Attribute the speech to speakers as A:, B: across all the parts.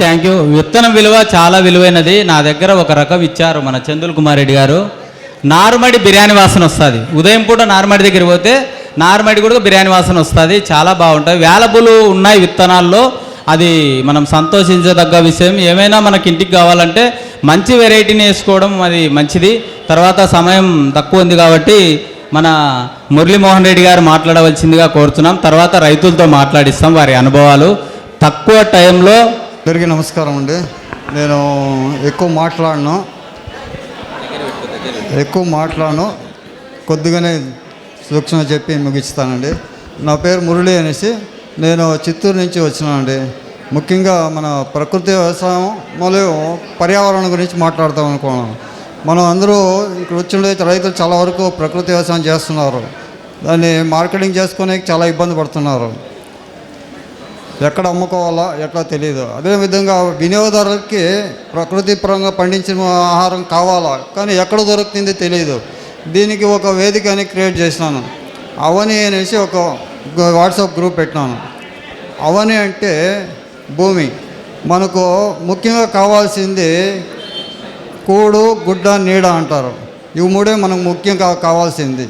A: Thank you. విత్తనం విలువ చాలా విలువైనది. నా దగ్గర ఒక రకం ఇచ్చారు మన చందుల్ కుమార్ రెడ్డి గారు. నార్మడి బిర్యానీ వాసన వస్తుంది. ఉదయం పూట నార్మడి దగ్గర పోతే నార్మడి కూడా బిర్యానీ వాసన వస్తుంది. చాలా బాగుంటుంది. వేలబుల్ ఉన్నాయి విత్తనాల్లో. అది మనం సంతోషించదగ్గ విషయం. ఏమైనా మనకి ఇంటికి కావాలంటే మంచి వెరైటీని వేసుకోవడం అది మంచిది. తర్వాత సమయం తక్కువ ఉంది కాబట్టి మన మురళీమోహన్ రెడ్డి గారు మాట్లాడవలసిందిగా కోరుతున్నాం. తర్వాత రైతులతో మాట్లాడిస్తాం వారి అనుభవాలు. తక్కువ టైంలో
B: అందరికీ నమస్కారం అండి. నేను ఎక్కువ మాట్లాడను, కొద్దిగానే సూక్ష్మంగా చెప్పి ముగిస్తానండి. నా పేరు మురళి అనేసి నేను చిత్తూరు నుంచి వచ్చినానండి. ముఖ్యంగా మన ప్రకృతి వ్యవసాయం మరియు పర్యావరణం గురించి మాట్లాడతాం అనుకున్నాను. మనం అందరూ ఇక్కడ వచ్చిన రైతులు చాలా వరకు ప్రకృతి వ్యవసాయం చేస్తున్నారు. దాన్ని మార్కెటింగ్ చేసుకునే చాలా ఇబ్బంది పడుతున్నారు. ఎక్కడ అమ్ముకోవాలా ఎట్లా తెలియదు. అదేవిధంగా వినియోగదారులకి ప్రకృతి పరంగా పండించిన ఆహారం కావాలా, కానీ ఎక్కడ దొరుకుతుందో తెలియదు. దీనికి ఒక వేదికని క్రియేట్ చేసినాను. అవని అనేసి ఒక వాట్సాప్ గ్రూప్ పెట్టినాను. అవని అంటే భూమి. మనకు ముఖ్యంగా కావాల్సింది కూడు, గుడ్డ, నీడ అంటారు. ఇవి మూడే మనకు ముఖ్యంగా కావాల్సింది.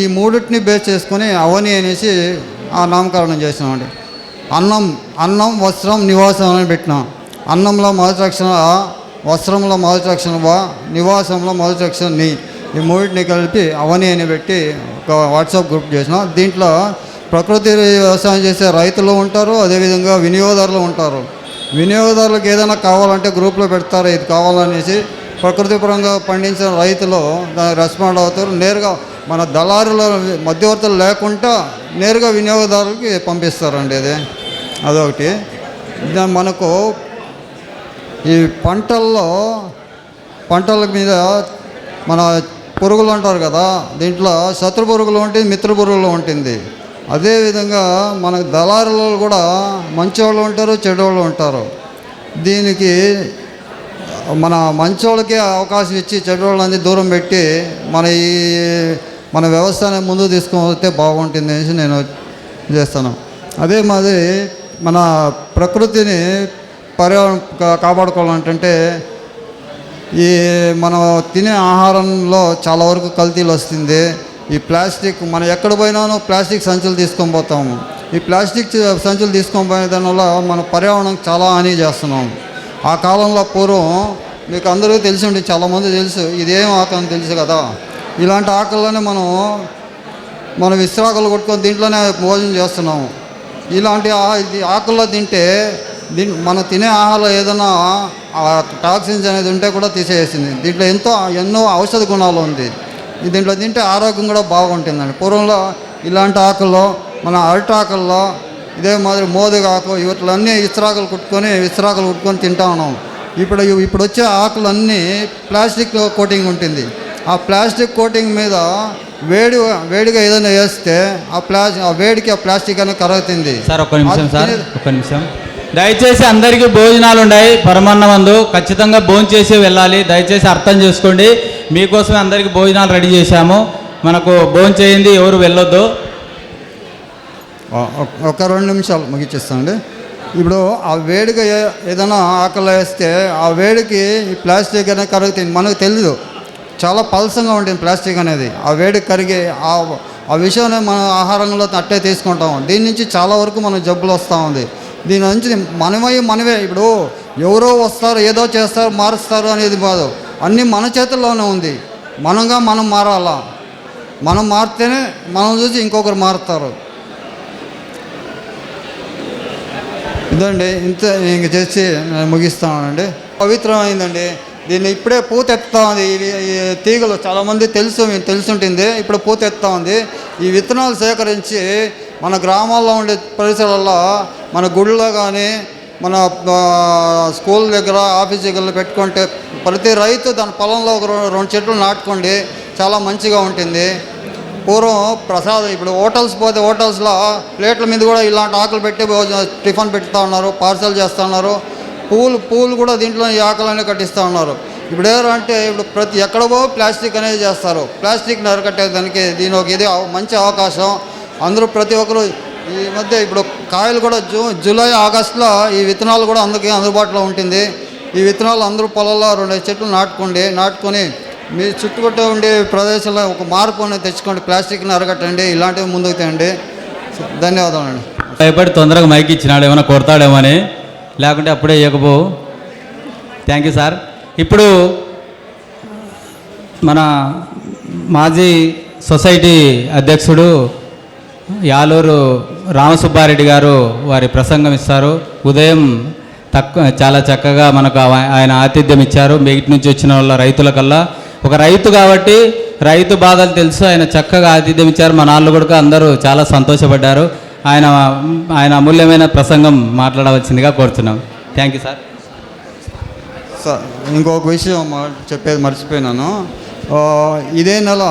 B: ఈ మూడింటిని బేస్ చేసుకొని అవని అనేసి ఆ నామకరణం చేసినామండి. అన్నం వస్త్రం నివాసం అని పెట్టినాం. అన్నంలో మొదటి రక్షణ వస్త్రంలో మొదటి రక్షణ నివాసంలో మొదటి రక్షణ నీ, ఈ మూడింటిని కలిపి అవని అని పెట్టి ఒక వాట్సాప్ గ్రూప్ చేసినాం. దీంట్లో ప్రకృతి వ్యవసాయం చేసే రైతులు ఉంటారు, అదేవిధంగా వినియోగదారులు ఉంటారు. వినియోగదారులకు ఏదైనా కావాలంటే గ్రూప్లో పెడతారు, ఇది కావాలనేసి. ప్రకృతి పరంగా పండించిన రైతులు దానికి రెస్పాండ్ అవుతారు. నేరుగా మన దళారుల మధ్యవర్తులు లేకుండా నేరుగా వినియోగదారులకి పంపిస్తారండి. అదొకటి. మనకు ఈ పంటల మీద మన పురుగులు అంటారు కదా, దీంట్లో శత్రు పురుగులు ఉంటుంది, మిత్ర పురుగులు ఉంటుంది. అదేవిధంగా మనకు దళారులు కూడా మంచివాళ్ళు ఉంటారు, చెడ్డవాళ్ళు ఉంటారు. దీనికి మన మంచోళ్ళకే అవకాశం ఇచ్చి చెడ్డవాళ్ళని దూరం పెట్టి మన వ్యవస్థని ముందుకు తీసుకుని బాగుంటుంది అనేసి నేను చేస్తాను. అదే మాది మన ప్రకృతిని పర్యావరణం కాపాడుకోవాలంటే ఈ మనం తినే ఆహారంలో చాలా వరకు కల్తీలు వస్తుంది. ఈ ప్లాస్టిక్ మనం ఎక్కడ పోయినానో ప్లాస్టిక్ సంచులు తీసుకొని పోతాము. ఈ ప్లాస్టిక్ సంచులు తీసుకొని పోయే దానివల్ల మన పర్యావరణం చాలా హాని చేస్తున్నాం. ఆ కాలంలో పూర్వం మీకు అందరికీ తెలిసి ఉండి, చాలామంది తెలుసు, ఇదేం ఆకు అని తెలుసు కదా. ఇలాంటి ఆకుల్లోనే మనం విశ్రాకులు కొట్టుకొని దీంట్లోనే భోజనం చేస్తున్నాము. ఇలాంటి ఆకుల్లో తింటే మనం తినే ఆహారంలో ఏదైనా టాక్సిన్స్ అనేది ఉంటే కూడా తీసేసింది. దీంట్లో ఎన్నో ఔషధ గుణాలు ఉంది. దీంట్లో తింటే ఆరోగ్యం కూడా బాగుంటుందండి. పూర్వంలో ఇలాంటి ఆకుల్లో మన అరటాకుల్లో ఇదే మాదిరి మోదుగాకు వీటిలన్నీ విశ్రాకులు కుట్టుకొని తింటా ఉన్నాం. ఇప్పుడు వచ్చే ఆకులన్నీ ప్లాస్టిక్ కోటింగ్ ఉంటుంది. ఆ ప్లాస్టిక్ కోటింగ్ మీద వేడిగా ఏదైనా వేస్తే ఆ వేడికి ఆ ప్లాస్టిక్ అనేది కరుగుతుంది.
A: సార్ ఒక్క నిమిషం. దయచేసి అందరికీ భోజనాలు ఉన్నాయి. పరమాన్నమందు ఖచ్చితంగా భోజనం చేసి వెళ్ళాలి. దయచేసి అర్థం చేసుకోండి. మీకోసమే అందరికీ భోజనాలు రెడీ చేశాము. మనకు భోజనం చేయండి, ఎవరు వెళ్ళొద్దు.
B: ఒక 2 నిమిషాలు ముగిచ్చేస్తానండి. ఇప్పుడు ఆ వేడిగా ఏదైనా ఆకలి వేస్తే ఆ వేడికి ఈ ప్లాస్టిక్ అనేది కరుగుతుంది. మనకు తెలీదు, చాలా పలసంగా ఉంటుంది ప్లాస్టిక్ అనేది. ఆ వేడికి కరిగి ఆ విషయాన్ని మన ఆహారంలో అట్టే తీసుకుంటాం. దీని నుంచి చాలా వరకు మనకు జబ్బులు వస్తూ ఉంది. దీని నుంచి మనమే ఇప్పుడు ఎవరో వస్తారు, ఏదో చేస్తారు, మారుస్తారు అనేది కాదు. అన్నీ మన చేతుల్లోనే ఉంది. మనం మారాలా. మనం మారితేనే మనం చూసి ఇంకొకరు మారుతారు. ఇదండి, ఇంత ఇంక చేసి ముగిస్తానండి. పవిత్రమైందండి. దీన్ని ఇప్పుడే పూత ఎత్తుతా ఉంది. ఈ తీగలు చాలామంది తెలుసుంటుంది. ఇప్పుడు పూత ఎత్తుతా ఉంది. ఈ విత్తనాలు సేకరించి మన గ్రామాల్లో ఉండే పరిసరాల్లో, మన గుడిలో కానీ, మన స్కూల్ దగ్గర, ఆఫీస్ దగ్గర పెట్టుకుంటే ప్రతి రైతు దాని పొలంలో ఒక 2 చెట్లు నాటుకోండి, చాలా మంచిగా ఉంటుంది. పూర్వం ప్రసాదం, ఇప్పుడు హోటల్స్ పోతే హోటల్స్లో ప్లేట్ల మీద కూడా ఇలాంటి ఆకులు పెట్టి టిఫిన్ పెడుతూ ఉన్నారు, పార్సల్ చేస్తూ ఉన్నారు. పూలు కూడా దీంట్లో ఈ ఆకులనే కట్టిస్తూ ఉన్నారు. ఇప్పుడు ఎవరంటే ప్రతి ఎక్కడో ప్లాస్టిక్ అనేది చేస్తారు. ప్లాస్టిక్ని అరికట్టేదానికి ఇది మంచి అవకాశం. అందరూ ప్రతి ఒక్కరు ఈ మధ్య ఇప్పుడు కాయలు కూడా జూలై ఆగస్టులో ఈ విత్తనాలు కూడా అందుబాటులో ఉంటుంది. ఈ విత్తనాలు అందరూ పొలంలో 2 చెట్లు నాటుకొని మీ చుట్టుపక్కల ఉండే ప్రదేశంలో ఒక మార్పు అనేది తెచ్చుకోండి. ప్లాస్టిక్ని అరగట్టండి, ఇలాంటివి ముందుకు తేండి. ధన్యవాదాలండి.
A: భయపడి తొందరగా మైక్ ఇచ్చినాడు, ఏమైనా కొడతాడేమో అని, లేకుంటే అప్పుడే ఇవ్వకపో. Thank you sir. ఇప్పుడు మన మాజీ సొసైటీ అధ్యక్షుడు యాలూరు రామసుబ్బారెడ్డి గారు వారి ప్రసంగం ఇస్తారు. ఉదయం చాలా చక్కగా మనకు ఆయన ఆతిథ్యం ఇచ్చారు. బయట నుంచి వచ్చిన వాళ్ళ రైతులకల్లా ఒక రైతు కాబట్టి రైతు బాధలు తెలుసు. ఆయన చక్కగా ఆతిథ్యం ఇచ్చారు. మన వాళ్ళు కూడా అందరూ చాలా సంతోషపడ్డారు. ఆయన అమూల్యమైన ప్రసంగం మాట్లాడవలసిందిగా కోరుతున్నాం. Thank you sir.
B: సార్ ఇంకొక విషయం చెప్పేది మర్చిపోయినాను. ఇదే నెల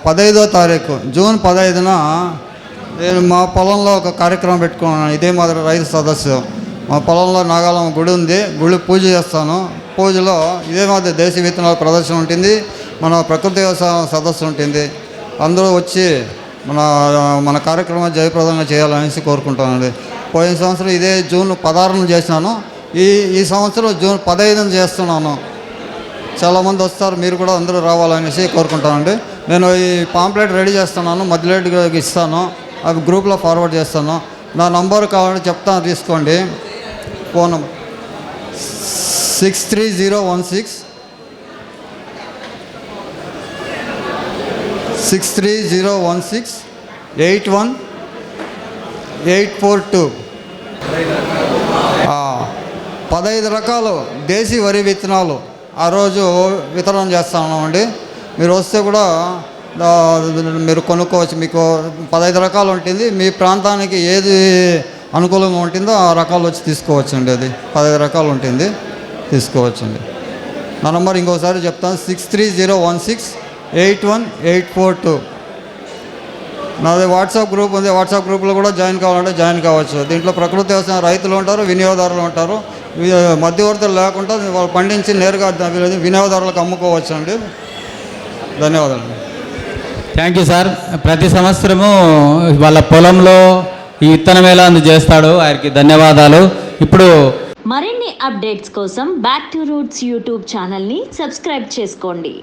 B: 15వ తారీఖు జూన్ 15న నేను మా పొలంలో ఒక కార్యక్రమం పెట్టుకున్నాను. ఇదే మాదిరి రైతు సదస్సు. మా పొలంలో నాగాలమ్మ గుడి ఉంది. గుడి పూజ చేస్తాను. పూజలో ఇదే మాదిరి దేశీయ విత్తనాల ప్రదర్శన ఉంటుంది, మన ప్రకృతి వ్యవసాయ సదస్సు ఉంటుంది. అందరూ వచ్చి మన కార్యక్రమం జయప్రదంగా చేయాలనేసి కోరుకుంటానండి. పోయిన సంవత్సరం ఇదే జూన్ 16న చేసినాను. ఈ సంవత్సరం జూన్ 15న చేస్తున్నాను. చాలామంది వస్తారు, మీరు కూడా అందరూ రావాలనేసి కోరుకుంటానండి. నేను ఈ పాంప్లెట్ రెడీ చేస్తున్నాను, మధ్యలేట్కి ఇస్తాను, అవి గ్రూప్లో ఫార్వర్డ్ చేస్తాను. నా నంబర్ కావాలంటే చెప్తాను, తీసుకోండి. ఫోన్ నంబర్ 63016 15 రకాలు దేశీ వరి విత్తనాలు ఆ రోజు వితరణ చేస్తున్నామండి. మీరు వస్తే కూడా మీరు కొనుక్కోవచ్చు. మీకు 15 రకాలు ఉంటుంది. మీ ప్రాంతానికి ఏది అనుకూలంగా ఉంటుందో ఆ రకాలు వచ్చి తీసుకోవచ్చండి. అది 15 రకాలు ఉంటుంది, తీసుకోవచ్చండి. నా నంబర్ ఇంకోసారి చెప్తాను, 63016 నాది వాట్సాప్ గ్రూప్ ఉంది. వాట్సాప్ గ్రూప్లో కూడా జాయిన్ కావాలంటే జాయిన్ కావచ్చు. దీంట్లో ప్రకృతి వ్యవసాయం రైతులు ఉంటారు, వినియోగదారులు ఉంటారు. మధ్యవర్తులు లేకుండా వాళ్ళు పండించి నేరుగా వినియోగదారులకు అమ్ముకోవచ్చు అండి. ధన్యవాదాలు.
A: Thank you sir. ప్రతి సంవత్సరము వాళ్ళ పొలంలో ఈ విత్తన మేళా చేస్తాడు. ఆయనకి ధన్యవాదాలు. ఇప్పుడు
C: మరిన్ని అప్డేట్స్ కోసం బ్యాక్ టు రూట్స్ యూట్యూబ్ ఛానల్ని సబ్స్క్రైబ్ చేసుకోండి.